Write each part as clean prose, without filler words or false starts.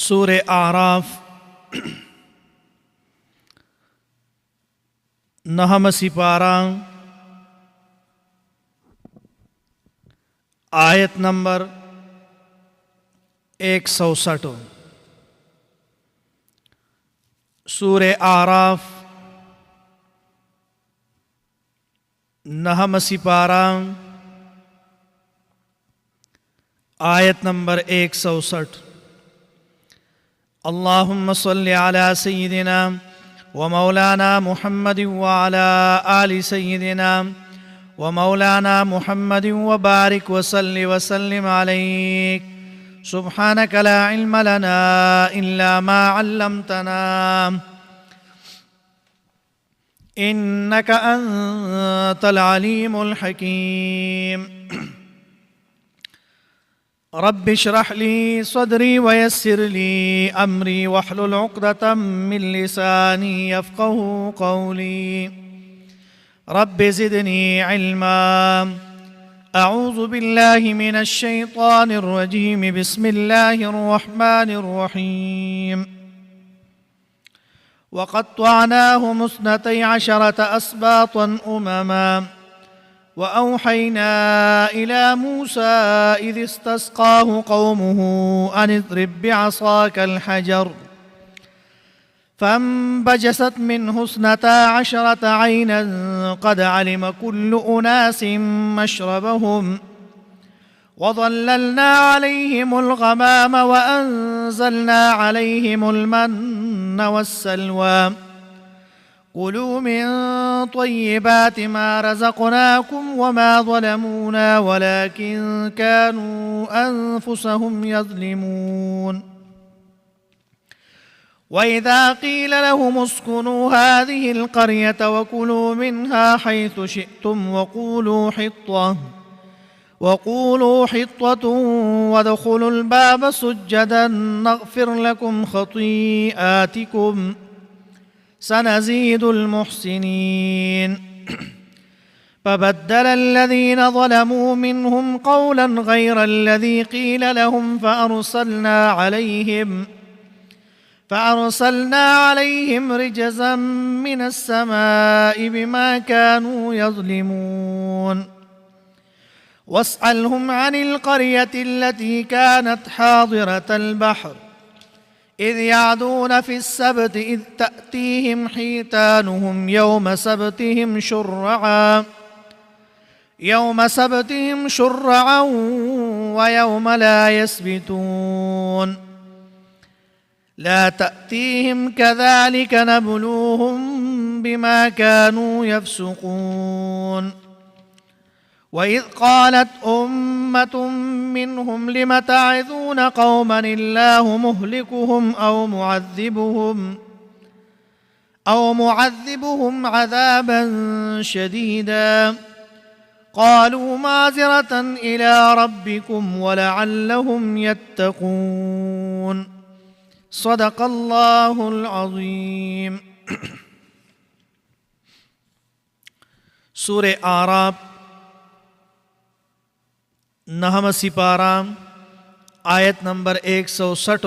سورہ اعراف نہم سپارہ آیت نمبر 160 سورہ اعراف نہم سپارہ آیت نمبر 160 اللہم صلی علی سیدنا ومولانا محمد وعلى آل سيدنا ومولانا محمد وبارك وسلم عليك سبحانك لا علم لنا إلا ما علمتنا إنك أنت العليم الحكيم رب اشرح لي صدري ويسر لي أمري واحلل عقدة من لساني يفقه قولي رب زدني علما أعوذ بالله من الشيطان الرجيم بسم الله الرحمن الرحيم وقطعناهم 12 أسباطا أمما وأوحينا إلى موسى إذ استسقاه قومه أن اضرب بعصاك الحجر فانبجست منه 12 عينا قد علم كل أناس مشربهم وظللنا عليهم الغمام وأنزلنا عليهم المن والسلوى كلوا من طيبات ما رزقناكم وما ظلمونا ولكن كانوا أنفسهم يظلمون وإذا قيل لهم اسكنوا هذه القرية وكلوا منها حيث شئتم وقولوا حطة وادخلوا الباب سجدا نغفر لكم خطيئاتكم سنزيد المحسنين فبدل الذين ظلموا منهم قولا غير الذي قيل لهم فأرسلنا عليهم رجزا من السماء بما كانوا يظلمون واسألهم عن القرية التي كانت حاضرة البحر إذ يعدون في السبت إذ تأتيهم حيتانهم يوم سبتهم شرعا ويوم لا يسبتون لا تأتيهم كذلك نبلوهم بما كانوا يفسقون وإذ قالت أمة منهم لم تعظون قوما الله مهلكهم أو معذبهم عذابا شديدا قالوا معذرة إلى ربكم ولعلهم يتقون صدق الله العظيم سورہ اعراف نہم سپارہ آیت نمبر 160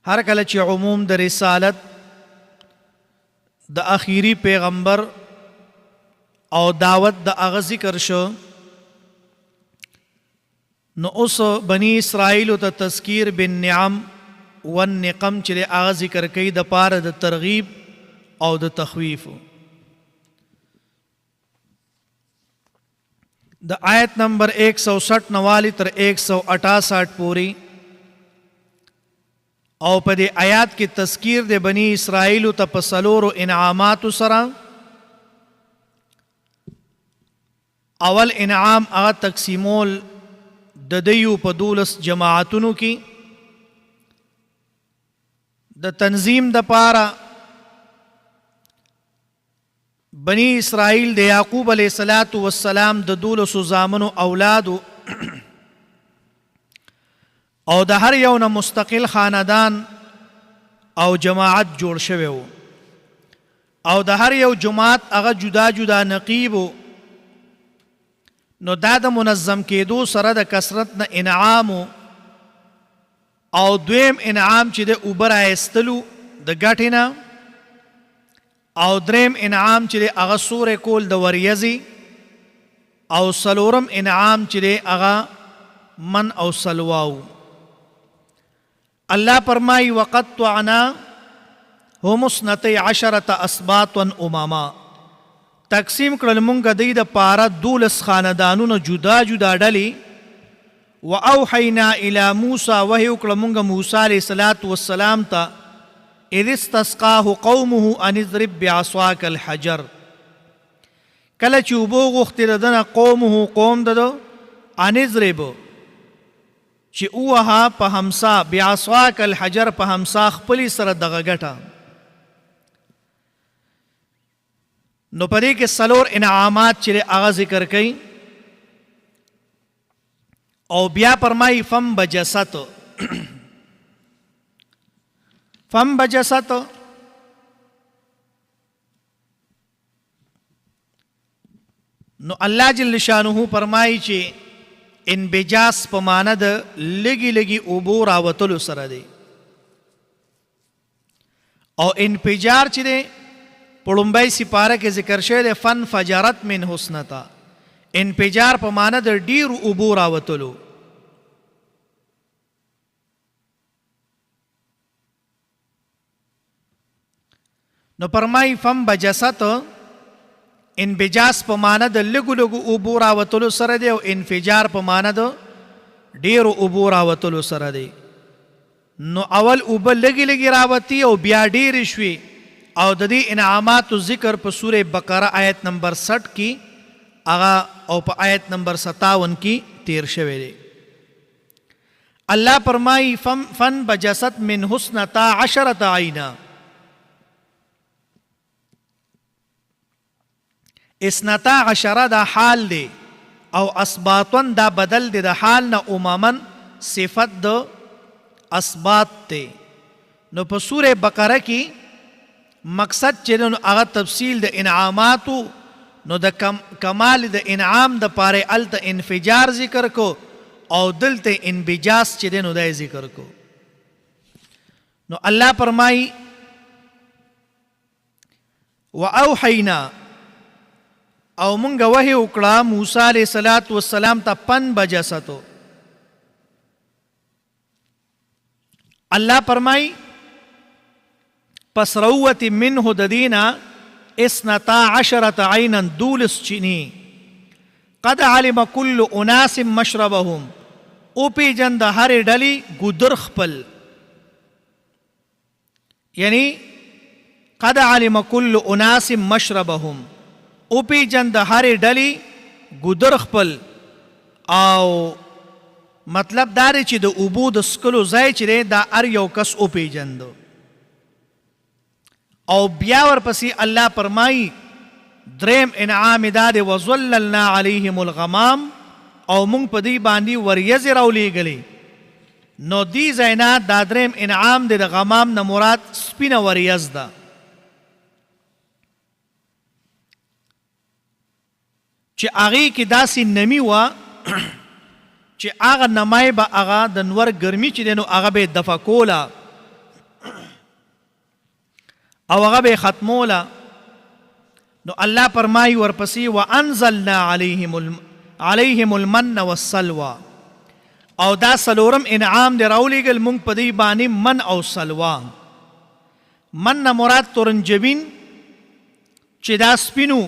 ہر کله چې عموم د رسالت د اخیری پیغمبر او دعوت د هغه ذکر شو نو اوس بنی اسرائیل ته تذکیر بالنعم والنقم چې هغه ذکر کوي د پاره د ترغیب او د تخویف د آیت نمبر 160 نوالی تر 168 پوری او په دې آیات کې تذکیر د بنی اسرائیل ته په څلورو انعامات سره اول انعام هغه تقسیمول د دیو په 12 جماعتونو کې د تنظیم د پاره بنی اسرائیل د یعقوب علیہ السلام د 12 زامنو اولادو او د هر یو نه مستقل خاندان او جماعت جوړ شوی و او د هر یو جماعت هغه جدا جدا نقیب نو دا د منظم کېدو سره د کثرت نه انعام او دویم انعام چې د اوبه رایستلو د ګټې نه او دریم انعام چې د هغه سورې کول د وریځې او څلورم انعام چې د هغه من او سلواو. الله فرمایي وقطعناهم 12 اسباطا امما، تقسیم کړل مونږ د دې د پاره 12 خاندانونه جدا جدا ډلې. واوحینا الی موسی، وحی وکړه مونږ موسی علیه السلام ته اذ استسقاه قومه ان اضرب بعصاک الحجر، کله چې اوبه غوښتې د ده قومه قوم د ده ان اضرب چې ووهه په همسا بعصاک الحجر په همسا خپلې سره دغه ګټه. نو په دې کې څلور انعامات چې هغه ذکر کوي او بیا فرمایي فم بجست فم بجست نو الله جل شانه فرمایي چې انبجاس په معنی د لږي لږي اوبو راوتلو سره دی او انفجار چې دی په لومبۍ سپاره کې ذکر شوی دی فن فجرت من حسنتا، انفجار په معنی د ډیرو اوبو راوتلو. نو فرمایي فم بجست انبجاس په معنی د لږو لږو اوبو راوتلو سره دی او انفجار په معنی د ډیرو اوبو راوتلو سره دی. نو اول اوبه لږې لږې راوتي او بیا ډیرې شوې او د دې انعاماتو ذکر په سورې بقره آیت نمبر 60 کې هغه او په آیت نمبر 57 کې تیر شوی دی. الله فرمایي فن بجست من حسنتا 10 عینا، اسنتا 10 دا حال دی او اسباطن دا بدل دی د حال نه امامن صفت د اسباط دی. نو په سورې بقره کې مقصد چې نو هغه تفصیل د انعاماتو، نو د کمال د انعام د پاره الته انفجار ذکر کو او دلته انبجاس چې دی نو دی ذکر کو. نو الله فرمایي واوحینا او مونږ وحی وکړه موسی علیه السلام ته پن بجستو. الله فرمایي پس روت منه د دینا 12 عینا 12 چینی قد علم کل اناس مشربهم، او پیجن د هرې ډلې ګودر خپل، یعنی قد علم کل اناس مشربهم، او پیجن د هرې ډلې ګودر خپل. او مطلب دا دی چې د اوبو د څښلو ځای چې دی دا هر یو کس او پیجندو. او بیا ورپسې الله فرمایي دریم انعام دا دی وظللنا علیهم الغمام، او مونږ په دې باندې وریځې راولېږلې. نو دې ځای نه دا دریم انعام دی د غمام نه مراد سپینه وریځ ده. چې هغې کې داسې نمی وه چې هغه نمی به هغه د نور ګرمي چې دی نو هغه به یې دفع کوله او هغه به یې ختموله. نو الله فرمایي ورپسې وانزلنا علیهم المن والسلوى، او دا څلورم انعام دی راولېږل مونږ په دې باندې من او سلوا. من نه مراد تورنجبین چې دا سپینو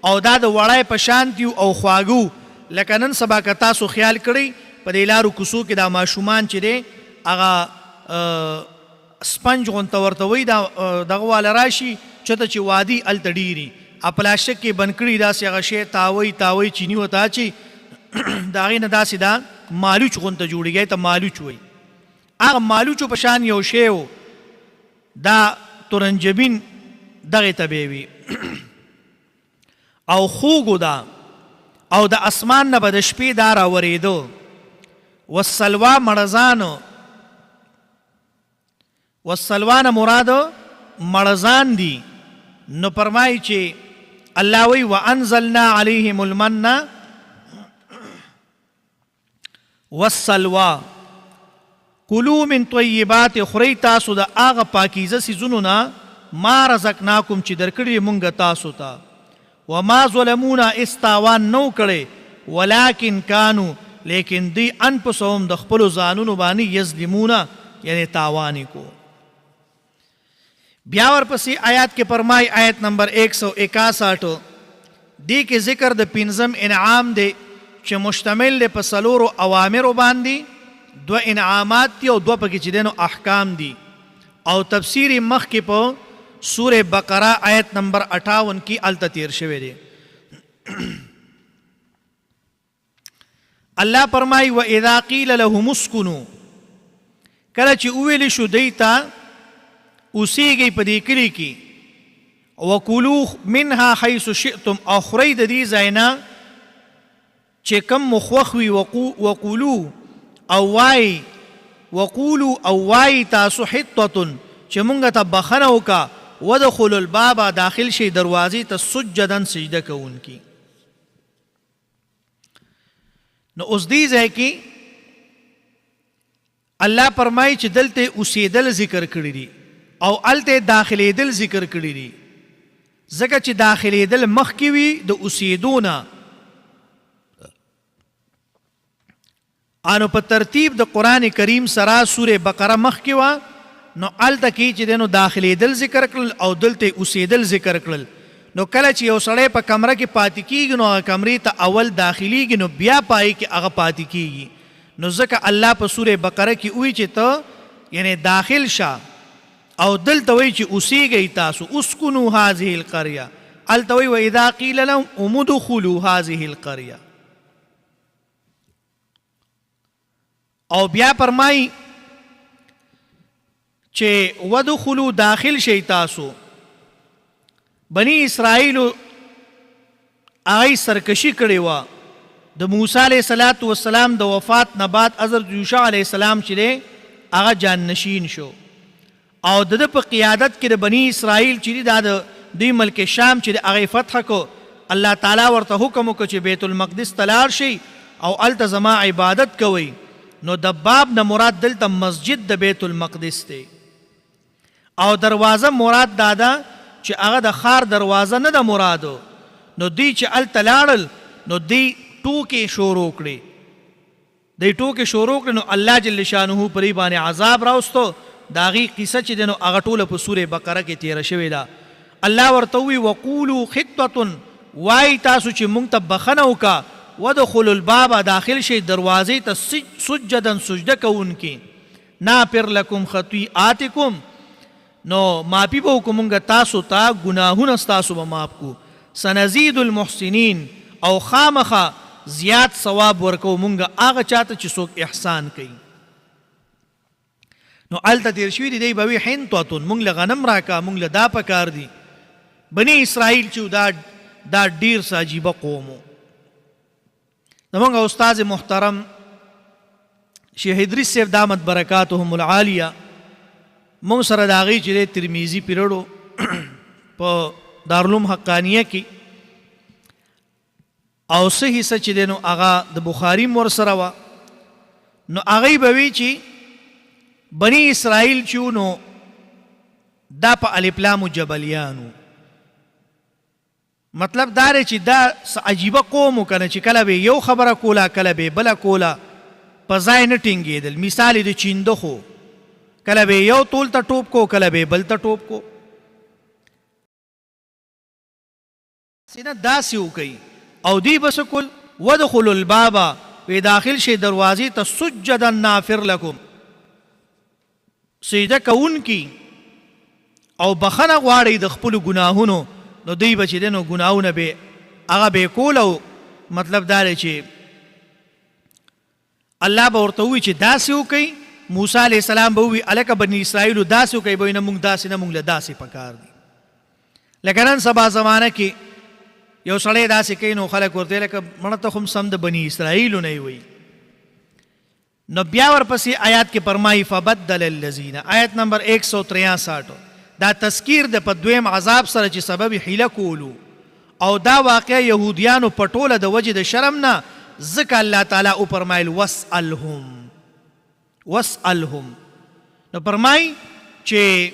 او دا د وړی په شان دي او خواږو. لکه نن سبا که تاسو خیال کړئ په دې لارو کوڅو کې دا ماشومان چې دی هغه سپنج غونته ورته وایي دغه واله راشي چېرته چې وادي هلته ډېري پلاسټک کې بند کړي داسې هغه شی تاوی چیني ورته اچي د هغې نه داسې دا مالوچ غونته جوړېږي ته مالوچ وایي. هغه مالوچو په شان یو شی و دا تورنجبین دغې ته به وي او خوږو ده او د اسمان نه به د شپې دا راورېدو. والسلوا مړزانو، والسلوا نه مراد مړزان دي. نو فرمایي چې الله وی وانزلنا علیهم المن والسلوا کلوا من طیبات خورئ تاسو د هغه پاکیزه څیزونو نه ما رزقناکم چې درکړي مونږ تاسو ته وما ظلمونا استاوان نو کړي ولکن کانو لیکن دی انفسهم د خپلو ځانونو باندې یظلمونا یعنی تاوانی کو. بیا ورپسې آیات کې فرمای آیت نمبر 161 دی کې ذکر د پنځم انعام دی چې مشتمل دی په څلورو اوامرو باندې، دو انعامات دي او دو پکې چې دینو احکام دي، او تفسیر مخکې په سورہ بقره آیت نمبر 58 کې الته تیر شوی دی. الله فرمای و اذا قیل لهم اسكنوا، کله چې وویل شو دیتا اوسیږئ په دې کلي کې، وکلوا منها حیث شئتم، او خورئ د دې ځای نه چې کم مو خوښ وي، وقولو او وای تاسو حطة چې مونږ ته بخنه وکړه، ودخلوا الباب داخل شي دروازې ته سجدا سجده کوونکي. نو اوس دې ځای کې الله فرمایي چې دلته اوسېدل ذکر کړي دي او الته داخلېدل ذکر کړي دي، ځکه چې داخلېدل مخکې وي د اوسېدو نه. انو په ترتیب د قرآن کریم سره سورې بقره مخکې وه، نو الته کې چې دی نو داخلېدل ذکر کړل او دلته اوسېدل ذکر کړل. نو کله چې یو سړی په کمره کې پاتې کېږي نو هغه کمرې ته اول داخلېږي نو بیا پای کې هغه پاتې کېږي. نو ځکه الله په سورې بقره کې وایي چې ته یعنی داخل شه، او دلته وایي چې اوسېږئ تاسو، اسکنوا هذه القريه، الته وایي واذا قیل لهم ادخلوا هذه القريه. او بیا فرمای چې ودخلوا داخل شي تاسو. بنی اسرائیلو هغه سرکشي کړې وه د موسی علیه السلام د وفات نه بعد. حضرت یوشع علیه السلام چې دی هغه جانشین شو، او د ده په قیادت کې د بنی اسرائیل چې دی دا د دوی ملک شام چې دی هغه فتح کو. الله تعالی ورته حکم وکړ چې بیت المقدس ته لاړ شي او هلته زما عبادت کوئ. نو د باب نه مراد دلته مسجد د بیت المقدس دی، او دروازه مراد دادا چې هغه د ښار دروازه نه ده مرادو. نو دی چې هلته لاړل نو دی ټوکې شروع کړې، نو الله جل شانه په دې باندې عذاب راوستو. د هغې قصه چې دی نو هغه ټوله په سورې بقره کې تېره شوې ده. الله ورته ووایي وقولو حطة، وایي تاسو چې مونږ ته بخنه وکړه، ودخلوا الباب داخل شي دروازې ته سجدا سجده کوونکي، نغفر لکم خطیئاتکم، نو معافي به وکړو مونږ تاسو ته ګناهونه ستاسو به معاف کو، سنزید المحسنین، او خامخه زیات ثواب ورکو مونږ هغه چاته چې څوک احسان کوي. نو هلته تېر شوي دي دی به وي حنطة، مونږ له غنم راکړه، مونږ له دا پکار دي. بني اسرائیل چې دا ډېر څه عجیبه قوم و. زمونږ استاد محترم شیخ ادریس صاحب دامت برکاتهم العالیه مونږ سره د هغې چې دی ترمیزي پیرډو په دارالعلوم حقانیه کې، او څه حصه چې دی نو هغه د بخاري م ورسره وه. نو هغوی به وي چې بني اسرائیل چې نو دا په الفلام جبلیانو، مطلب دا دی چې دا عجیبه قوم و که نه، چې کله به یو خبره کوله کله به بله کوله، په ځای نه ټینګېدل. مثال یې د چیندخو، کله به یو تول ته ټوپ کو کله به بل ته ټوپ کو. سینه داسې وکوي او دوی به څه کول ودخلوا الباب، وی داخل شي دروازې ته سجدا نغفر لکم، سجده کوونکي او بخنه غواړئ د خپلو ګناهونو. نو دوی به چې دی نو ګناهونه به هغه به یې کول، او مطلب دا دی چې الله به ورته ووایي چې داسې وکئ. موسی علیه السلام به ووایي هلکه بني اسرائیلو داسې وکئ، به وایي نه مونږ داسې نه، مونږ له داسې پکار دي. لکه نن سبا زمانه کې یو سړی داسې کوي نو خلک ورته لکه مړه ته خو هم سم د بني اسرائیلو نه یې وایي. نو بیا ورپسې آیات کې فرمایي فبدل الذین، آیت نمبر 163، دا تذکیر د په دویم عذاب سره چې سبب حیله کولو، او دا واقع یهودیانو په ټوله د وجې د شرم نه ځکه الله تعالی او فرمایل واسألهم. نو فرمای چې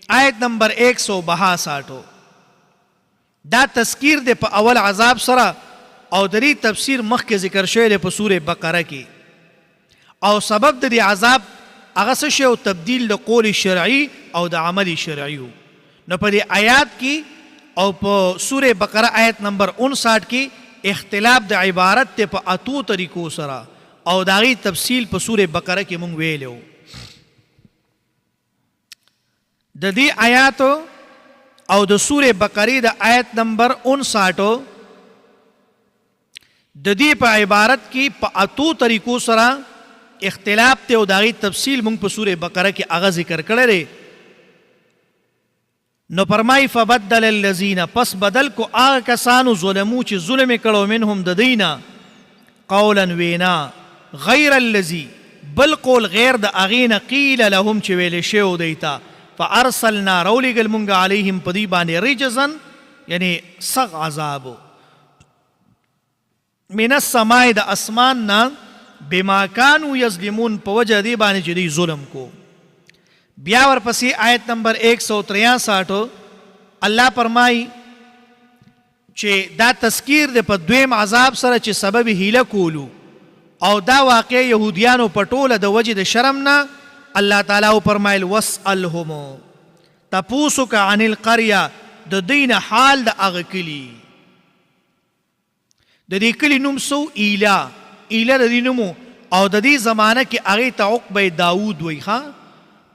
آیت نمبر 162 دا تذکیر دی په اول عذاب سره او د دې تفسیر مخکې ذکر شوی دی په سوره بقره کې. او سبب د دې عذاب هغه څه شی او تبدیل د قول شرعي او د عمل شرعي. نو په دې آیات کې او په سوره بقره آیت نمبر 59 کې اختلاف د عبارت ته په اتو طریقو سره او د هغې تفصیل په سوره بقره کې مونږ ویلو. د دې آیات او د سوره بقره د آیت نمبر 59 د دې په عبارت کې په اتو طریقو سره اختلاف ته او د هغې تفصیل مونږ په سوره بقره کې هغه ذکر کړی دی. نو فرمای فبدل الذین پس بدل کو هغه کسانو ظلمو چې ظلم کړو منهم د دینا قولا وینا غیر الذی بل قول غیر د اغینا قیل لهم چې ویل شو دیتا فارسلنا رولیګل مونږ علیهم پدی باندې رجزن یعنی سغ عذابو من السماء د اسمان نا بما كانوا یظلمون په وجه دی باندې چې دی ظلم کو. بیا ورپسې آیت نمبر 163 الله فرمای چې دا تذکیر د په دویم عذاب سره چې سبب هیله کولو او دا واقع یهودیانو په ټوله د وجه د شرم نه الله تعالی فرمایل واسألهم تپوسو که عن القريه د دین حال د هغه کلي. د دې کلي نوم سو ایله د دې نومو او د دې زمانه کې هغې ته عقبه داود وایي. ښه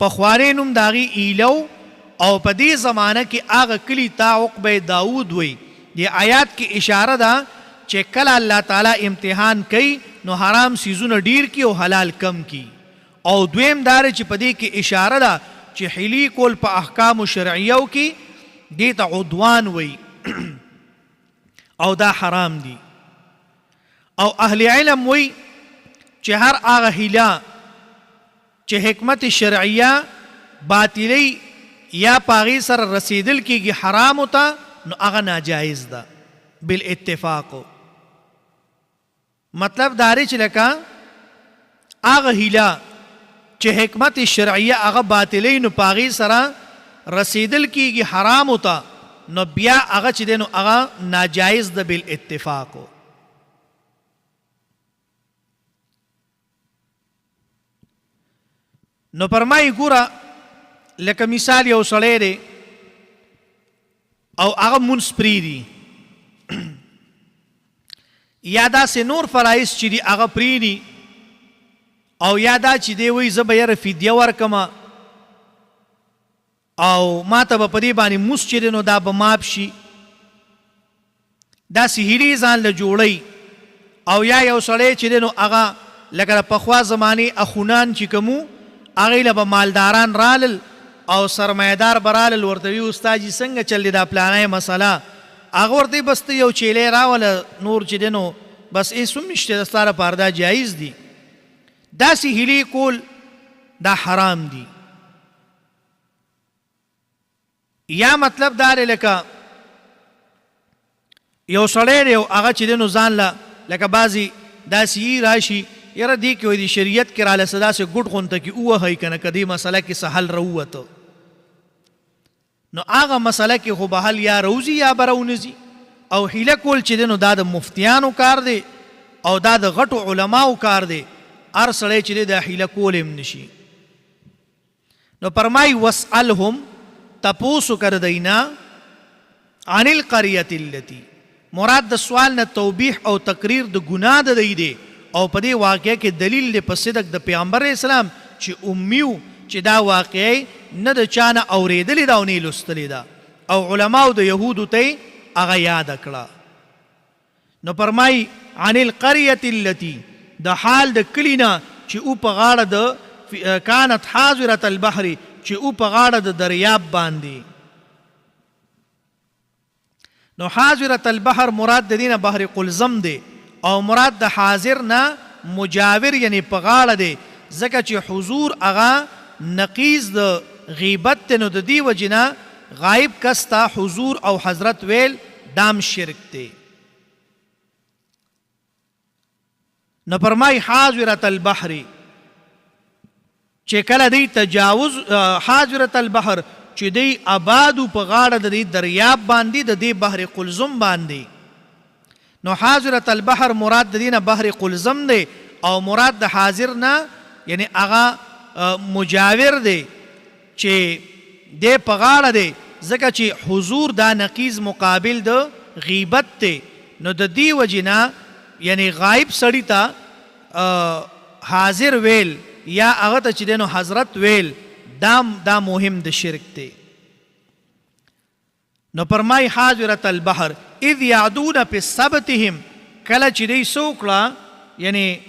پخوانی نوم د هغې ایلو او په دې زمانه کې هغه کلي ته عقبه داود وایي. دې آیات کې اشاره ده چې کله الله تعالی امتحان کوي نو حرام سیزونه ډیر کی او حلال کم کی. او دویم دار چې په دې کې اشاره ده چې حیلی کول په احکام شرعیو کې دې ته عدوان وایي او دا حرام دي. او اهل علم وایي چې هر هغه حیله چې حکمت شرعیه باطلی یا پاغي سره رسیدل کېږي حرام ته نو هغه ناجایز ده بالاتفاق. مطلب داری چې لکه هغه حیله چې حکمت شرعیه هغه باطلی نو پاغي سره رسیدل کېږي حرام ته نو بیا هغه چې دی نو هغه ناجایز ده بالاتفاق. نو فرمای ګوره لکه مثال یو سړی دی او هغه مونځ پرېږدي یا داسې نور فرایض چې دي هغه پرېږدي او یا دا چې دی وایي زه به یاره فدیه ورکمه او ما ته به په دې باندې مونځ چې دی نو دا به ماف شي. داسې هیلې ځان له جوړوي. او یا یو سړی چې دی نو هغه لکه د پخوا زمانې اخونان چې کومو هغې له به مالداران رالل او سرمایهدار به رالل ورته وي استاد جي څنګه چل دی دا پلانی مسله هغه ورته وي بس ته یو چیلی راوله نور چې دی نو بس هېڅ هم نشته د ستا لپاره دا جایز دي. داسې هیلې کول دا حرام دي. یا مطلب دا دی لکه یو سړی دی او هغه چې دی نو ځان له لکه بعضې داسې یي راشي یاره دی کې وایي د شریعت کې راله څه داسې ګوټ غونته کې ووهئ که نه که دې مسله کې څه حل راووته نو هغه مسله کې خو به حل یا روځي یا به راونځي. او حیله کول چې دی نو دا د مفتیانو کار دی او دا د غټو علماو کار دی. هر سړی چې دی دا حیله کول هم نشي. نو فرمای واسألهم تپوسو کر دینا عن القریة التي مراد د سوال نه توبیح او تقریر د ګناه د دی دی او په دې واقعه کې دلیل دی په صدق د پیغمبر اسلام چې امیو چې دا واقعه نه د چا نه اورېدلې ده او نه یې لوستلې ده او علماو د یهودو ته یې هغه یاده کړه. نو فرمایي عن القریة التي د حال د کلي نه چې او په غاړه د کانت حاضرة البحر چې او په غاړه د دریاب باندې. نو حاضرة البحر مراد د دې نه بحر قلزم دی او مراد د حاضر نه مجاور یعنی په غاړه دی ځکه چې حضور هغه نقیض د غیبت دی. نو د دې وجې نه غایب کس ته حضور او حضرت ویل دام شرک دی. نو فرمای حاضرة البحر چې کله دی تجاوز حاضرة البحر چې دی آبادو په غاړه د دې دریاب باندې د دې بحر قلزم باندې. نو حاضرة البحر مراد د دې نه بحر قلزم دی او مراد د حاضر نه یعنی هغه مجاور دی چې دی په غاړه دی، ځکه چې حضور دا نقیض مقابل د غیبت دی. نو د دې وجې نه یعنی غایب سړي ته حاضر ویل یا هغه ته چې دی نو حضرت ویل دا مهم د شرک دی. نو فرمای حاضرة البحر اذ یعدون فی سبتهم، کله چې دی سوکړه یعنی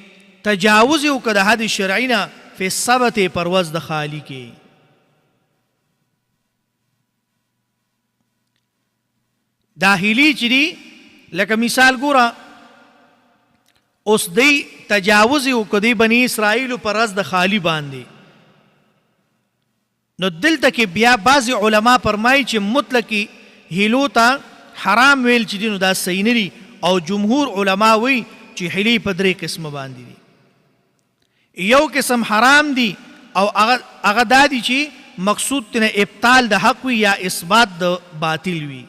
تجاوز یې وکړه د حد شرعي نه فی السبت پر ورځ د خالي کې. دا هیلي چې دی لکه مثال ګوره اوس دی تجاوز یې وکړه دی بني اسرائیلو پر ورځ د خالي باندې. نو دلته کې بیا بعضې علما فرمایي چې مطلقي هیلو ته حرام ویل چې دی نو دا صحیح نه دي، او جمهور علما وایي چې هیلې په درې قسمه باندې دي. یو قسم حرام دی او هغه دا دی چې مقصود تنه ابطال د حق وي یا اثبات د باطل وي،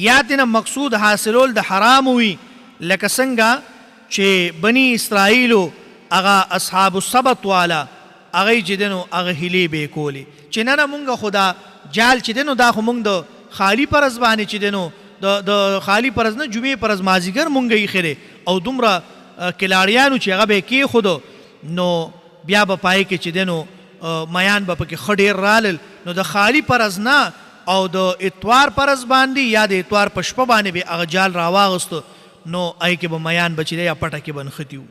یا تنه مقصود حاصلول د حرام وي، لکه څنګه چې بني اسرائیلو هغه اصحاب السبت والا هغه چې دی نو هغه هیلې به یې کولې چې نه مونږ خو دا جال چې دی نو دا خو مونږ د خالي پرز باندې چې دی نو د خالي پرز نه جمعې پرز مازدیګر مونږ یې ایښی او دومره کلاړیانو چې هغه به یې کېښودو نو بیا به پای کې چې دی نو میان به پکې ښه ډېر رالل. نو د خالي پرز نه او د اتوار پرز باندې یا د اتوار په شپه باندې به هغه جال راواغستو نو هغې کې به میان به چې دی یا پټه کې به نښتي وو.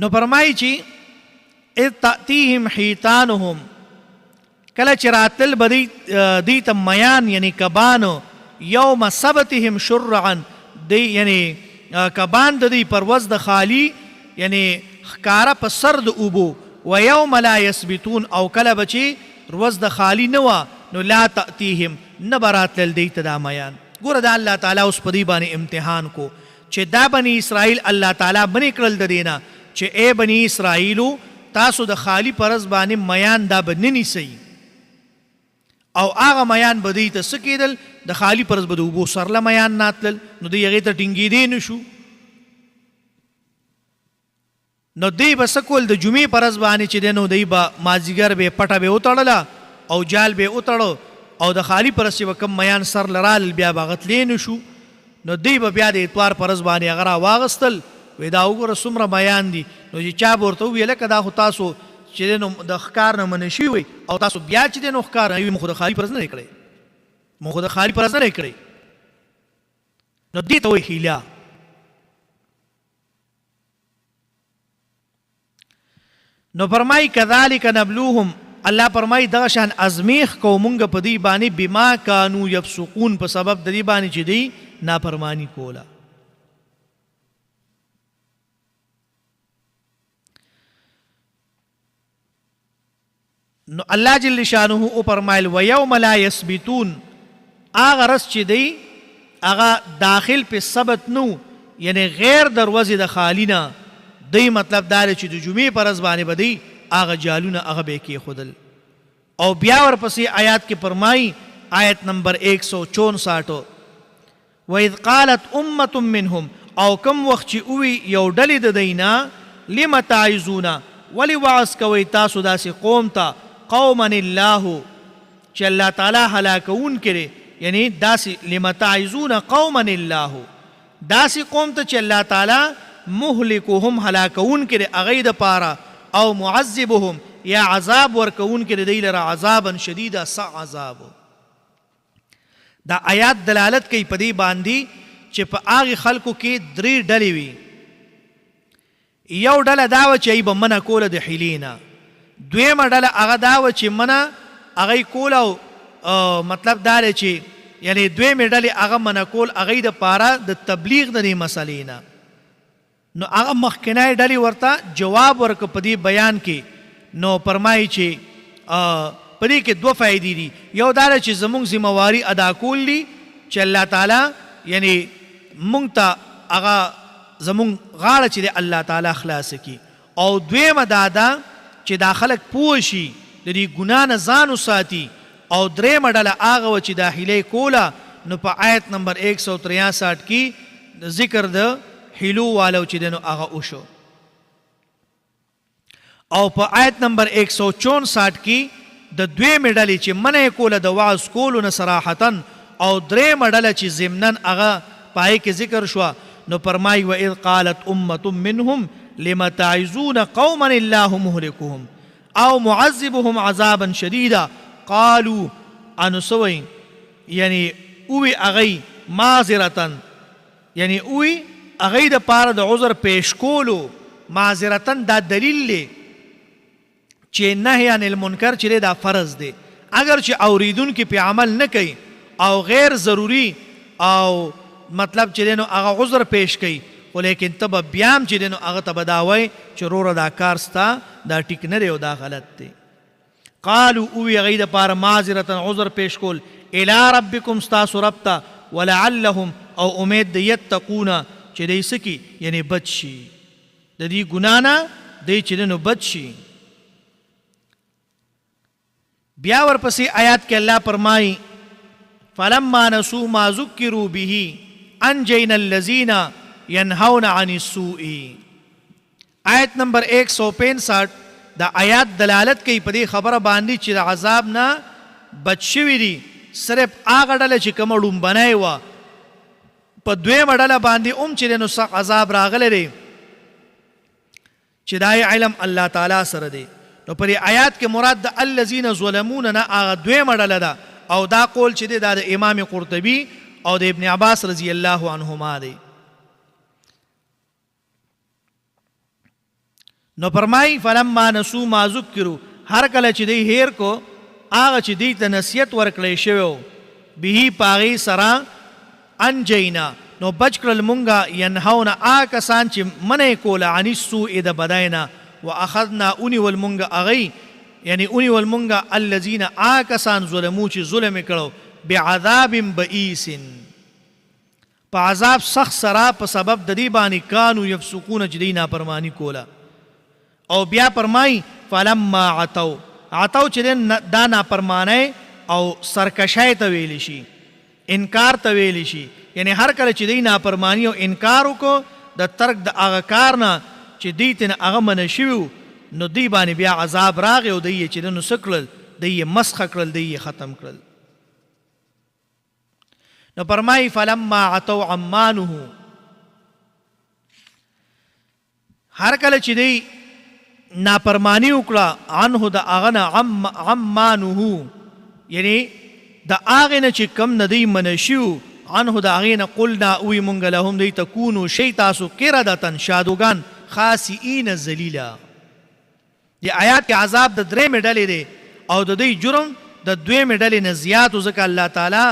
نو فرمایي چې اذ تأتیهم حیتانهم، کله چې راتل به دی ته میان یعنی کبانو یوم سبتهم شرعا دی یعنی کبان د دی پر ورځ د خالي یعنی ښکاره په سر د اوبو، و یوم لا یثبتون او کله به چې ورځ د خالي نه وه نو لا تأتیهم نه به راتلل دی ته دا میان. ګوره دا الله تعالی اوس په دې باندې امتحان کو چې دا بني اسرائیل الله تعالی بنې کړل د دې نه چې ای بني اسرائیلو تاسو د خالي پرز باندې میان دا به نه نیسئ، او هغه میان به دوی ته څه کېدل د خالي پرز به د اوبو سرله میان ناتلل، نو دوی هغې ته ټینګېدی نه شو. نو دوی به څه کول د جمعې پرز باندې چې دی نو دوی به مازدیګر به یې پټه به یې وتړله او جال به یې وتړو او د خالي پرز چې به کوم میان سر لرال بیا به هغه تللی نه شو. نو دوی به بیا د اتوار پرز باندې هغه راواغستل، وی دا وګوره څومره میان دي. نو چې چا به ورته وویله که دا خو تاسو چې دی نو د ښکار نه منع شوي وئ او تاسو بیا چې دی نو ښکار نه مونږ خو د خالي پرز نه دی کړی، مونږ خو د خالي پرز نه دی کړی، نو دې ته وایي هیله. نو فرمایي کذلک نبلوهم، الله فرمایي دغه شان ازمیخ کو مونږ په دې باندې بما کانو یفسقون، په سبب د دې باندې چې دی نافرمانی کوله. نو الله جل شانه او فرمایل و یوم لا یثبتون، هغه رس چې دی هغه داخل په سبت نو یعنی غیر دروازې د خالی نه دی، مطلب دا دی چې د جمعې په ورځ باندې به دی هغه جالونه هغه به یې کېښودل. او بیا ورپسې آیات کې فرمایي آیت نمبر 164 وَإِذْ قَالَتْ أُمَّةٌ مِّنْهُمْ، او کم وخت چې اوی یو ډلې د دی نه لم تعظون، ولې وعظ کوئ تاسو داسې قوم ته قوما الله چې الله تعالی هلاکونکی دی، یعنی داسې لم تعظون قوما الله، داسې قوم ته چې الله تعالی مهلکهم هلاکونکی دی هغوی دپاره، او معذبهم یا عذاب ورکونکی دی دی لره عذابا شدیدا سخت عذاب. دا آیات دلالت کوي په دې باندې چې په هغې خلکو کې درې ډلې وي. یو ډله دا وه چې ای به منع کوله د حیلې نه، دویمه ډله هغه دا وه چې منع هغوی کوله او مطلب دا دی چې یعنی دویمې ډلې هغه منع کول هغوی دپاره د تبلیغ د دې مسلې نه. نو هغه مخکینی ډلې ورته جواب ورکړه په دې بیان کې، نو فرمایي چې په دې کې دوه فائدې دي. یو دا ده چې زمونږ ذمہواری ادا کول دي چې الله تعالی یعنی مونږ ته هغه زمونږ غاړه چې دی الله تعالی خلاص کړي، او دویمه دا ده چې دا خلک پوه شي د دې ګناه نه ځان وساتي، او درېیمه ډله هغه وه چې دا هیلې کوله نو په آیت نمبر 163 کې ذکر د هیلو والو چې دی نو هغه وشو، او په آیت نمبر 164 کې د دویمې ډلې چې منع یې کوله د وعظ کولو نه صراحتاً، او درېیمه ډله چې ضمناً هغه پای کې ذکر شوه نو فرمایي وَإِذْ قَالَتْ أُمَّةٌ مِّنْهُمْ لِمَ تَعِظُونَ قَوْمًا اللَّهُ مُهْلِكُهُمْ او معذبهم عذابا شدیدا قالوا انو سوی یعنی اوی اغی معذرتن یعنی اوی اغی د پاره د عذر پیش کولو معذرتن دا دلیل لی چې نهی عن المنکر چې دا فرض دی، اگر چې اوریدون کې په عمل نه کوي او غیر ضروری او مطلب چې دینو هغه عذر پیش کوي، ولیکن تب بیام چې دینو هغه ته بداوي چې روره دا کار ستا دا ټیک نه دی او دا غلط دی. قالوا اوی غید پار معذرتن عذر پیش کول الی ربکم ستاسو رب ته ولعلهم او امید دی یتقون چې دی سکی یعنی بچ شي د دې ګناه نه دی چې دینو بچ شي. بیا ورپسې آیات کې الله فرمایي فلما نسوا ما ذکروا به انجینا الذین ینهون عن السوء. آیت نمبر 165 دا آیات دلالت کوي په دې خبره باندې چې د عذاب نه بچ شوي دي صرف هغه ډله چې کومه ړومبنۍ وه، په دویمه ډله باندې چې دی نو سخت عذاب راغلی دی چې دا علم الله تعالی سره دی. نو پر آیات کې مراد د الذین ظلمون نه هغه دویمه ډله ده، او دا قول چې دی دا د امام قرطبي او د ابن عباس رضی الله عنهما دی. نو فرمای فلما نسوا ما ذکروا هر کله چې دی هیر کو هغه چې دی ته نصیحت ورکړی شوی به پاغي سره انجینا نو بچ کړل مونږه ینهون کسان چې منع کوله عن السوء د بدای نه واخذنا اونی والمونږه اغی یعنی اونی والمونږه الذین کسان ظلمو چې ظلم کړو بعذاب بئیس په عذاب سخت سره په سبب د دې باندې کانو یفسقون چې دی نافرمانی کوله. او بیا فرمای فلما عتو چې دا نافرمانی او سرکشی ته ویلی شي، انکار ته ویلی شي، یعنی هر کله چې دی نافرمانی او انکار وکړو د ترک د هغه کار نه چې دی ته هغه منع شوي نو دی باندې بیا عذاب راغی او دی یې چې نو څه کړل دی یې مسخه کړل دی یې ختم کړل. نو فرمای فلما عتو عما نهوا هر کله چې دی نافرمانی وکړه عنه د هغه نه عما نهوا یعنی د هغې نه چې کم نه دی منع شوي عنه د هغې نه قلنا اوی مونږ لهم دی تکونو شی تاسو قردتن شادوګان خاسئین ذلیلا. دی آیات کې عذاب د درېیمې ډلې دی او د دوی جرم د دویمې ډلې نه زیات و، ځکه الله تعالی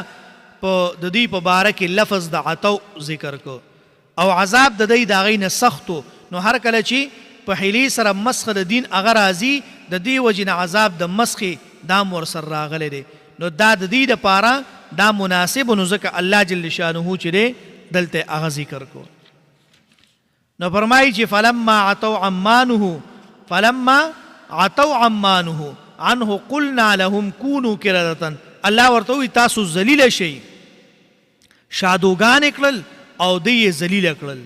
د دوی په باره کې لفظ د عتو ذکر کو او عذاب د دوی د هغې نه سختو. نو هر کله چې په حیلې سره مسخ د دین هغه راځي د دې وجې نه عذاب د مسخې دا ورسره راغلی دی، نو دا د دې دپاره دا مناسب نو ځکه الله جل شانه چې دی دلته هغه ذکر کو. نو فرمایي چې فلما عتوا عما نهوا عنه قلنا لهم كونوا قردة الله ورته وی تاسو ذلیله شئ، شادوګان کړل او دی یې ذلیله کړل.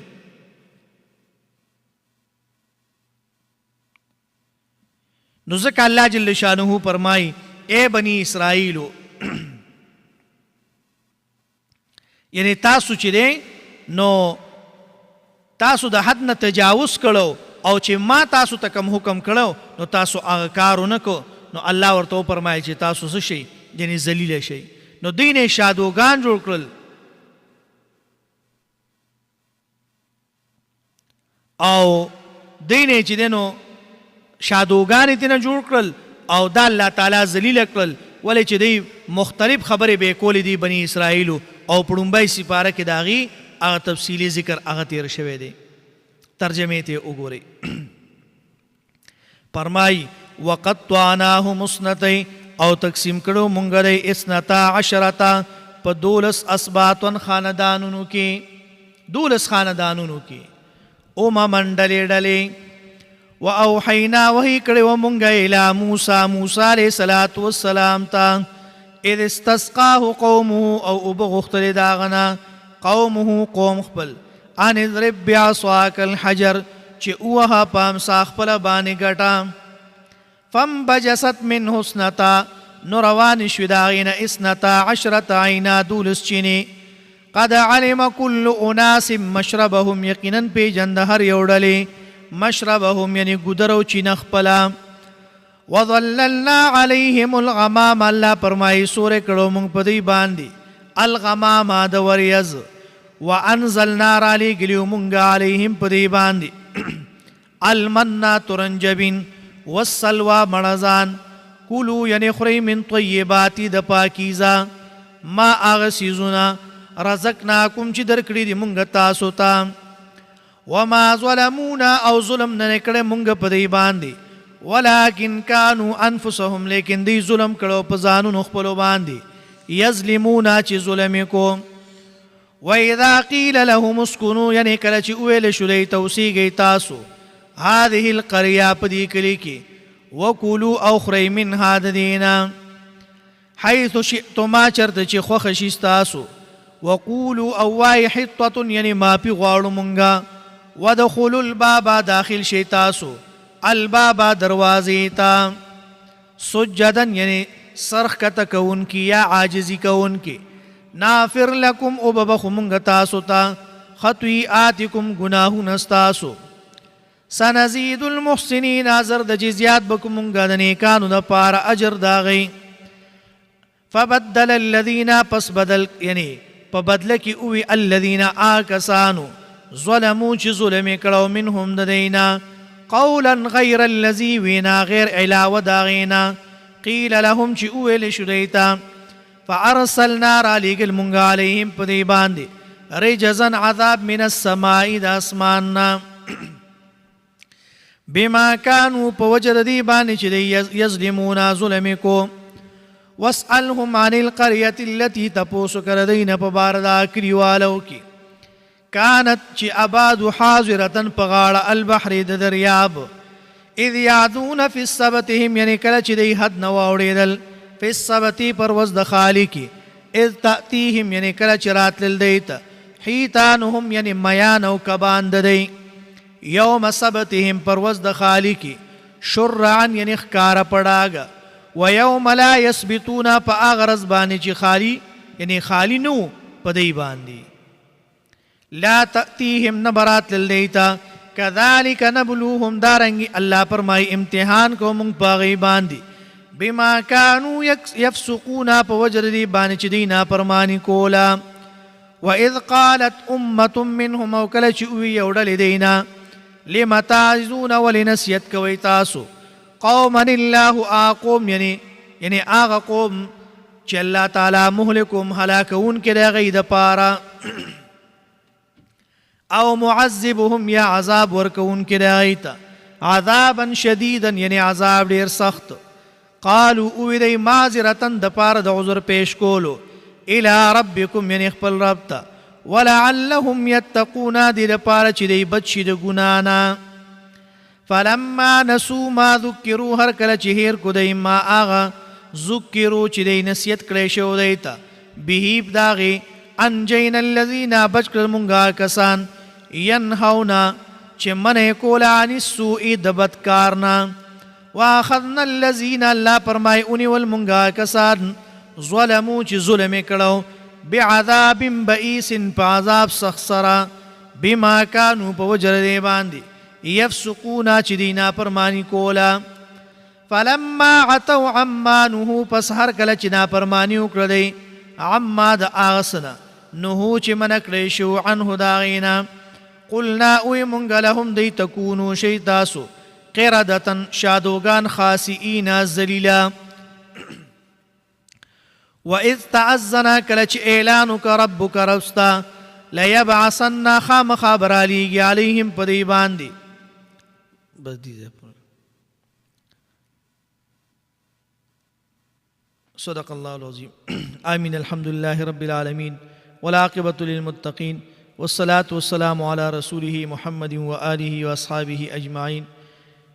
نو ځکه الله جل شانه فرمای اے بنی اسرائیلو یعنی تاسو چې دی نو تاسو د حد نه تجاوز کړو او چې ما تاسو ته کوم حکم کړو نو تاسو هغه کار ونه کو، نو الله ورته فرمایي چې تاسو څه شئ یعنی ذلیله شئ. نو دوی نه شادوګان جوړ کړل او دوی نه چې دی نو شادوګان یې نه جوړ کړل او دا الله تعالی ذلیله کړل، ولې چې دی مختلف خبرې به کولې دي بني اسرائیلو او په لومبۍ سپاره کې د هغې هغه تفصیلي ذکر هغه تیر شوی دی. ترجمې ته وګورئ. فرمای وقطعناهم اثنتین او تقسیم کړو مونږ د 12 په 12 اسباتن خاندانونو کې 12 خاندانونو کې اممن ډلې و اوحینا وحی کړو مونږ الی موسی علیہ الصلوۃ والسلام ته اذ استسقاه قومه او وبغختل داغنا قومه قوم خپل ان اضرب بعصاك الحجر چې اوها پام ساخپل باندې ګټا فانبجست منه اثنتا نروان شداغین 12 عینا 12 چینی قد علم كل اناس مشربهم یقینا پیجند هر یو ډلې مشربهم یعنی ګدرو چین خپلا وظللنا عليهم الغمام الله فرمای سورې کړو مونږ په دې باندې الغمام د وریز وانزلنا علی گلیو مونږ علیهم په دې باندې المنا ترنجبین والسلوى مړزان کولو یعنی خوري من طیبات د پاکیزه ما اغسیزنا رزقناکم چې درکړي دي مونږ تاسو ته وما ظلمونا او ظلم نه کړه مونږ په دې باندې ولكن كانوا انفسهم لیکن دی ظلم کړو په ځانونو خپل باندې یظلمون چې ظلم کو واذا قيل لهم اسكنوا یعنی کله چې ویل شو دی توسیږي تاسو هذه القريه په دې کلی کې وکولو او خری من هذا دینا حيث شئتما چرته چې خوښ شي تاسو وقولوا او وای حطه یعنی ما پی غواړو مونږه ودخلوا الباب داخل شي تاسو الباب دروازې ته سجدن یعنی سرخ کته کون کی یا عاجزی کون کی نافر لکم او ببخو مونږ تاسو ته خطیئاتکم گناهونه ستاسو سنزيد المحسنین ازر د جزیات بکم مونږ د نیکانو د پاره اجر داغي فبدل الذين پس بدل یعنی په بدله کې اوی الذين آکسانو ظلموا چې ظلم کړو منهم د دینا قولا غیر الذي وینا غیر علاوه داغینا قیل لهم چې اویل شدیتا فارسلنا رالیگل مونږ علیهم په دې باندې رجزن عذاب من السماء د اسماننا بما كانوا پوجد دی باندې چې یظلمون ظلم کو واسألهم عن القرية التي تپوس کردین په بار دا کلیوالو کې كانت چې آباد حاضرتن پغاړه البحر د دریاب اذ یعدون فی السبتهم یعنی کله چې دی حد نو اوریدل فی السبت پر وز د خالق اذ تاتیهم یعنی کله چې راتل دیت حیتانهم یعنی میان او کبان د دی یوم سبتهم پر وز د خالق شرعا یعنی خکار پړاګه و یوم لا یثبتون فاغرز باندې چې خالی یعنی خالی نو پدی باندې لا تأتيهم نبرات للديتا كذلك نبلوهم دارنگی اللہ فرمائی امتحان کو منگ پاغی باندی بما كانوا يفسقون پوجر دی بانی چدینا فرمانی کولا وإذ قالت أمة منهم وكلا چئوی یوڑل دینا لما تعزون ولنسیت کوئی تاسو قوما اللہ آقوم یعنی آغا قوم چی اللہ تعالی مہلکم حلاکون کے دا پارا او معذبهم یا عذاب ورکون کی داغیتا عذابا شدیدا یعنی عذاب دیر سخت قالو اوی دی معذرتن دپار د عذر پیش کولو الى ربکم یعنی خپل رب تا ولعلهم یتقونا دی دپار چی دی بچی د گنانا فلما نسو ما ذکرو هر کل چی هیر کو دی ما آغا ذکرو چی دی نسیت کلیشو دیتا بهیب داغی انجین الذین بچکل منگا کسان ینهونا چه من کولا عن السوء دبتکارنا واخذنا الذین اللہ فرمائی انی والمنگا کسان ظلمو چه ظلم کرو بعذاب بئیس پعذاب سخصرا بما کانو پوجر دے باندی یفسقونا چه دینا فرمانی کولا فلما عتو عما نهو پس هر کل چه نا فرمانیو کردی عما دا آغسنا نهو چه منکلی شو عنه داغینا قلنا اوی منگ لهم دی تکونو شیطاسو قردتن شادوگان خاسئین زلیلا وَإِذْ تَعَزَّنَا كَلَچ اعلانك ربك ربستا لَيَبْعَصَنَّا خام خابر علیگی علیہم پدی باندی بس دیزے پر صدق الله العظيم. آمين. الحمد لله رب العالمين والعاقبة للمتقين والصلاة والسلام على رسوله محمد وآله وأصحابه أجمعين.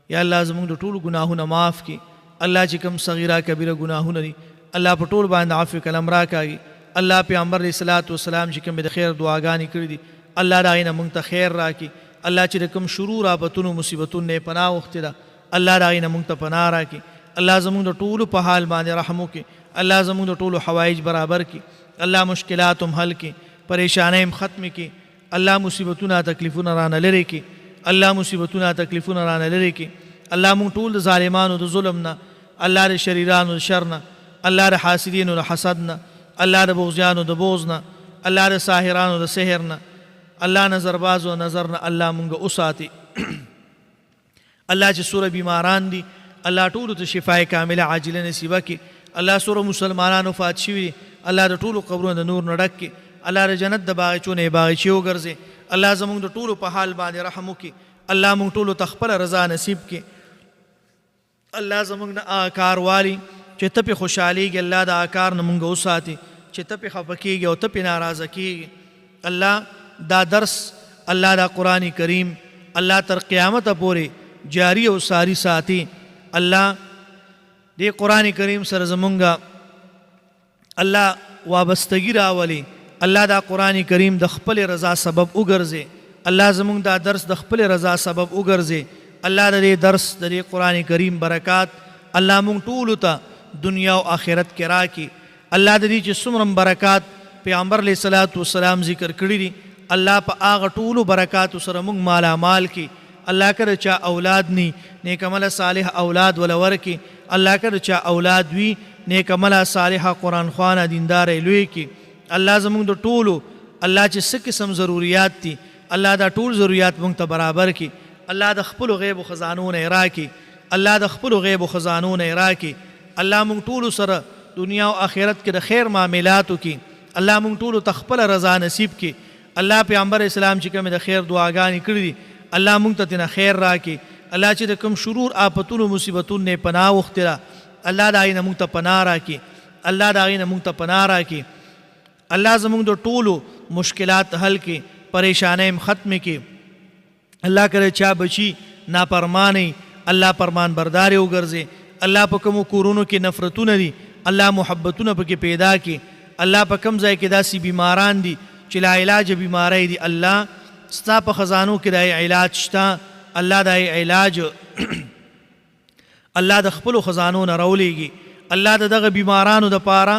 یا الله زمونږ د ټولو ګناهونه معاف کړي. الله چې کوم صغیره کبیره ګناهونه دي الله په ټول باندې عفو کلام راکاږي. الله پیغمبر علیه الصلاۃ والسلام چې کوم د خیر دعاګانې کړې دي الله د هغې نه مونږ ته خیر راکړي. الله چې د کوم شرور آفتونو مصیبتونو نه یې پناه غوښتې ده الله د هغې نه مونږ ته پناه راکړي. الله زمونږ د ټولو په حال باندې رحم وکړي. الله زمونږ د ټولو حوایج برابر کړي. الله مشکلات هم حل کړي، پریشانۍ هم ختمې کړي. الله مصیبتونه تکلیفونه رانه لرې کړي. الله مصیبتونه تکلیفونه رانه لرې کړي. الله مونږ ټول د ظالمانو د ظلم نه، الله د شریرانو د شر نه، الله د حاسدینو د حسد نه، الله د بغضیانو د بغض نه، الله د ساحرانو د سحر نه، الله نظربازو نظر نه الله مونږ وساتي. الله چې سوره بیماران دي الله ټولو ته شفای کامله عاجله نصیبه کړي. الله سوره مسلمانان وفات شوي دي الله د ټولو قبرونه د نور نه ډک کړي. الله د جنت د باغچو نه باغچې وګرځي. الله زمونږ د ټولو په حال باندې رحم وکړي. الله مونږ ټولو ته خپله رضا نصیب کړي. الله زمونږ نه کار والي چې ته پې خوشحالېږي الله د کار نه مونږ وساتي، چې ته پې خفه کېږي او ته پې ناراضه کېږي. الله دا درس الله دا قرآن کریم الله تر قیامته پورې جاری او ساری ساتي. الله دې قرآن کریم سره زمونږ الله وابستګي راولي. الله دا قرآن کریم د خپل رضا سبب وګرځي. الله زمونږ دا درس د خپل رضا سبب وګرځي. الله د دې درس د دې قرآن کریم برکات الله مونږ ټولو ته دنیا او آخرت کې راکړي. الله د دې چې څومره برکات پیغمبر علیه الصلاۃ والسلام ذکر کړي دي الله په هغه ټولو برکاتو سره مونږ مالا مال کړي. الله کړه چا اولاد نی نیک عمله صالح اولاد ولا ورکړي. الله کړه چا اولاد وي نیک عمله صالحه قرآن خوانه دینداره لوی کړي. الله زمونږ د ټولو الله چې څه قسم ضروریات دي الله دا ټول ضروریات مونږ ته برابر کړي. الله د خپلو غیبو خزانو نه یې راکړي. الله د خپلو غیبو خزانو نه یې راکړي. الله مونږ ټولو سره دنیا او آخرت کې د خیر معاملاتو کې الله مونږ ټولو ته خپله رضا نصیب کړي. الله پیغمبر اسلام چې کومې د خیر دعاګانې کړي دي الله مونږ ته ترنه خیر راکړي. الله چې د کوم شرور آفتونو مصیبتونو نه پناه غوښتې ده الله د هغې نه مونږ ته پناه راکړي. الله د هغې نه مونږ ته پناه راکړي. الله زمونږ د ټولو مشکلات حل کړي، پریشانۍ هم ختمې کړي. الله کله چا بچي نافرمانۍ الله فرمان بردارې وګرځي. الله په کومو کورونو کې نفرتونه دي الله محبتونه پکې پیدا کړي. الله په کوم ځای کې داسې بیماران دي چې لا علاج بیماری دي الله ستا په خزانو کې د علاج شته. الله د علاج الله د خپلو خزانو نه راولېږي. الله د دغه بیمارانو دپاره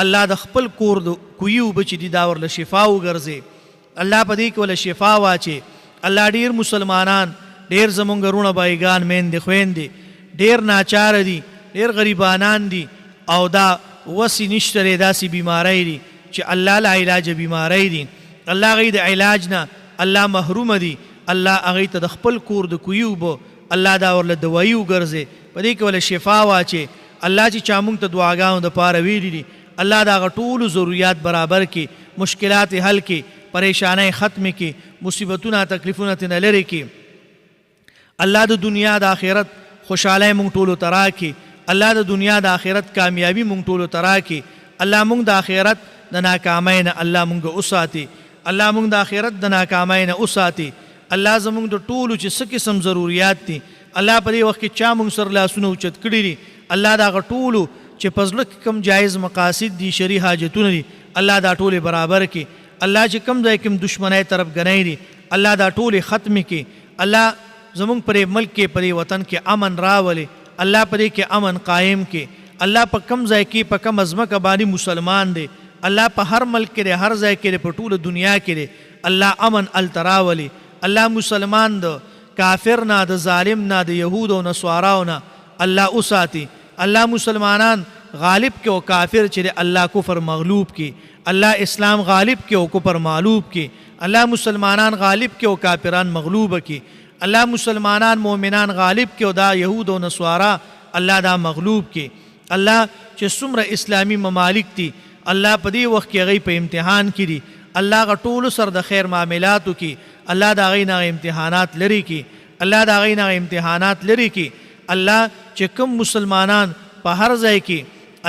الله د خپل کور د کویي اوبه چې دي دا ورله شفا وګرځي. الله په دې کې ورله شفا واچي. الله ډېر مسلمانان ډېر زمونږ رونه بایګان میندې خویندې ډېر ناچاره دي ډېر غریبانان دي او دا وسې نشته دی داسې بیماری دي چې الله له علاج بیماری دي الله هغوی د علاج نه الله محرومه دي. الله هغوی ته د خپل کور د کویي اوبه الله دا ورله دوایي وګرځي. په دې کې ورله شفا واچي. الله چې چا مونږ ته دعاګانو دپاره ویلي دي الله د هغه ټولو ضروریات برابر کړي، مشکلات حل کړي، پریشانۍ ختمې کړي، مصیبتونه تکلیفونه ترنه لرې کړي. الله د دنیا د آخرت خوشحالی مونږ ټولو ته راکړي. الله د دنیا د آخرت کامیابي مونږ ټولو ته راکړي. الله مونږ د آخرت د ناکامۍ نه الله مونږ وساتي. الله مونږ د آخرت د ناکامۍ نه وساتي. الله زمونږ د ټولو چې څه قسم ضروریات دي الله په دې وخت کې چا مونږ سره لاسونه اوچت کړي دي الله د هغه ټولو چې په زړه کې کوم جایز مقاصد دي شرعي حاجتونه دي الله دا ټولې برابر کړي. الله چې کوم ځای کې دشمنۍ طرف ګنۍ دي الله دا ټولې ختمې کړي. الله زمونږ پرې ملک کې پرې وطن کې امن راولي. الله پرې کې امن قائم کړي. الله په کوم ځای کې په کوم ځمکه باندې مسلمان دی الله په هر ملک کې هر ځای کې په ټوله دنیا کې الله امن هلته راولي. الله مسلمان د کافر نه د ظالم نه د یهود او نصاراو نه الله وساتي. الله مسلمانان غالب کې او کافر چې الله کفر مغلوب کې الله اسلام غالب کې او کفر مغلوب کې الله مسلمانان غالب کې او کافران مغلوب کې الله مسلمانان مؤمنان غالب کې او دا یهود او نصارا الله دا مغلوب کې. الله چې څومره اسلامی ممالک دي الله په دې وخت کې هغوی په امتحان کې دي الله هغه ټولو سره د خیر معاملاتو کې الله د هغوی نه امتحانات لري کې الله د هغوی نه امتحانات لري کې. الله چې کوم مسلمانان په هر ځای کې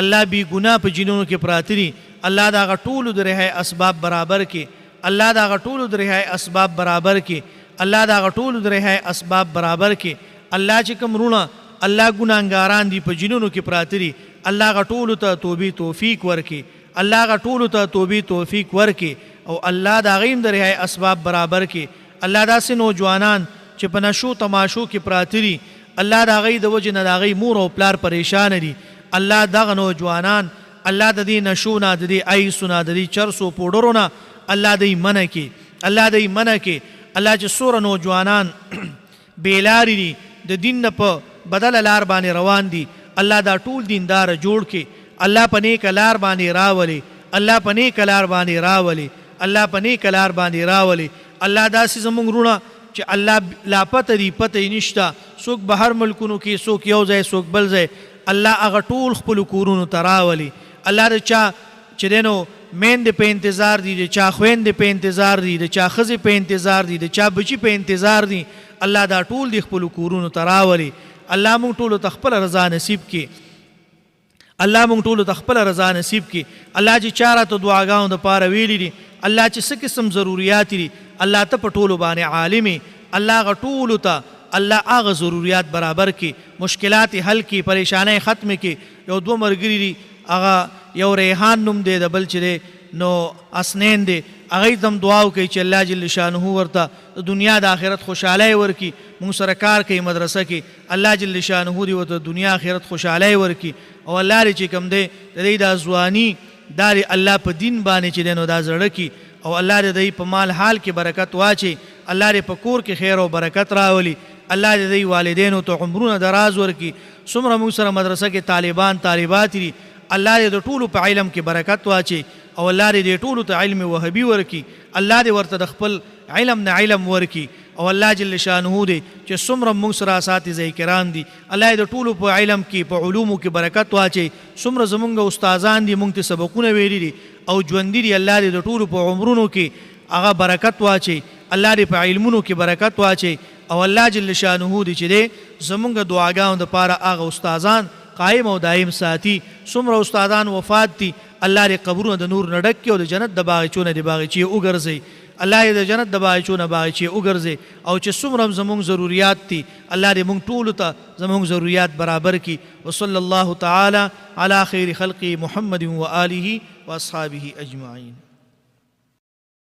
الله بی ګناه په جنونو کې پراته دي الله دا هغه ټولو د رهایي اسباب برابر کړي الله دا هغه ټولو د رهایي اسباب برابر کړي الله دا هغه ټولو د رهایي اسباب برابر کړي الله چې کوم رونه الله ګناهګاران دي په جنونو کې پراته دي الله هغه ټولو ته توبې توفیق ورکړي الله هغه ټولو ته توبې توفیق ورکړي او الله دا غیم د رهایي اسباب برابر کړي الله داسې نوجوانان چې په نشو تماشو کې پراته دي الله د هغې د وجې نه د هغې مور او پلار پریشانه دي الله دغه نوجوانان الله د دې نشو نه د دې ایسو نه د دې چرسو پوډرو نه الله دوی منع کړي الله دوی منع کړي الله چې څومره نوجوانان بېلارې دي د دین نه په بدله لار باندې روان دي الله دا ټول دینداره جوړ کړي الله په نیکه لار باندې راولي الله په نیکه لار باندې راولي الله په نیکه لار باندې راولي الله داسې زموږ وروڼه چې الله لا پته دي پته یې نشته څوک بهر ملکونو کې څوک یو ځای څوک بل ځای الله هغه ټول خپلو کورونو ته راولي الله د چا چې دی نو میندې په انتظار دي د چا خویندې په انتظار دي د چا ښځې په انتظار دي د چا بچي په انتظار دي الله دا ټول د خپلو کورونو ته راولي الله موږ ټولو ته خپله رضا نصیب کړي الله موږ ټولو ته خپله رضا نصیب کړي الله چې چا راته دعاګانو دپاره ویلي دي الله چې څه قسم ضروریات دي الله ته په ټولو باندې عالم الله هغه ټولو ته الله هغه ضروریات برابر کړي مشکلات حل کړي پریشانۍ ختمې کړي یو دوه ملګري دي هغه یو ریحان نوم دی د بل چې دی نو اسنین دی هغوی ته هم دعا وکړئ چې الله جل شانه ورته د دنیا د آخرت خوشحالۍ ورکړي موږ سره کار کوي مدرسه کې الله جل شانه دې ورته دنیا آخرت خوشحالۍ ورکړي او الله دې چې کوم دی د دې دا ځواني دا الله په دین باندې چې دی نو دا زړه کړي او الله دې په مال حال کې برکت واچي الله دې په کور کې خیر او برکت راولي الله دې والدینو ته عمرونه دراز ورکړي څومره موږ سره مدرسه کې طالبان طالبات دي الله دې د ټولو په علم کې برکت واچي او الله دې ټولو ته علم وهبي ورکړي الله دې ورته د خپل علم نه علم ورکړي او الله جل شانه دې چې څومره موږ سره اساتذه کرام دي الله دې ټولو په علم کې په علومو کې برکت واچي څومره زمونږ استادان دي موږ ته سبقونه ویلي دي او ژوندي دي الله دې د ټولو په عمرونو کې هغه برکت واچي الله دې په علمونو کې برکت واچي او الله جل شانه دې چې دې زمونږ دعاګانو دپاره هغه استادان قائم او دائم ساتي څومره استادان وفات دي الله دې قبرونه د نور نه ډک کړي او د جنت د باغچونه د باغچې وګرځي الله دې د جنت د باغچونه باغچې وګرځي او چې څومره زموږ ضروریات دي الله دې موږ ټولو ته زموږ ضروریات برابر کړي وصلی الله تعالی علی خیر خلقه محمد و آله و اصحابه اجمعین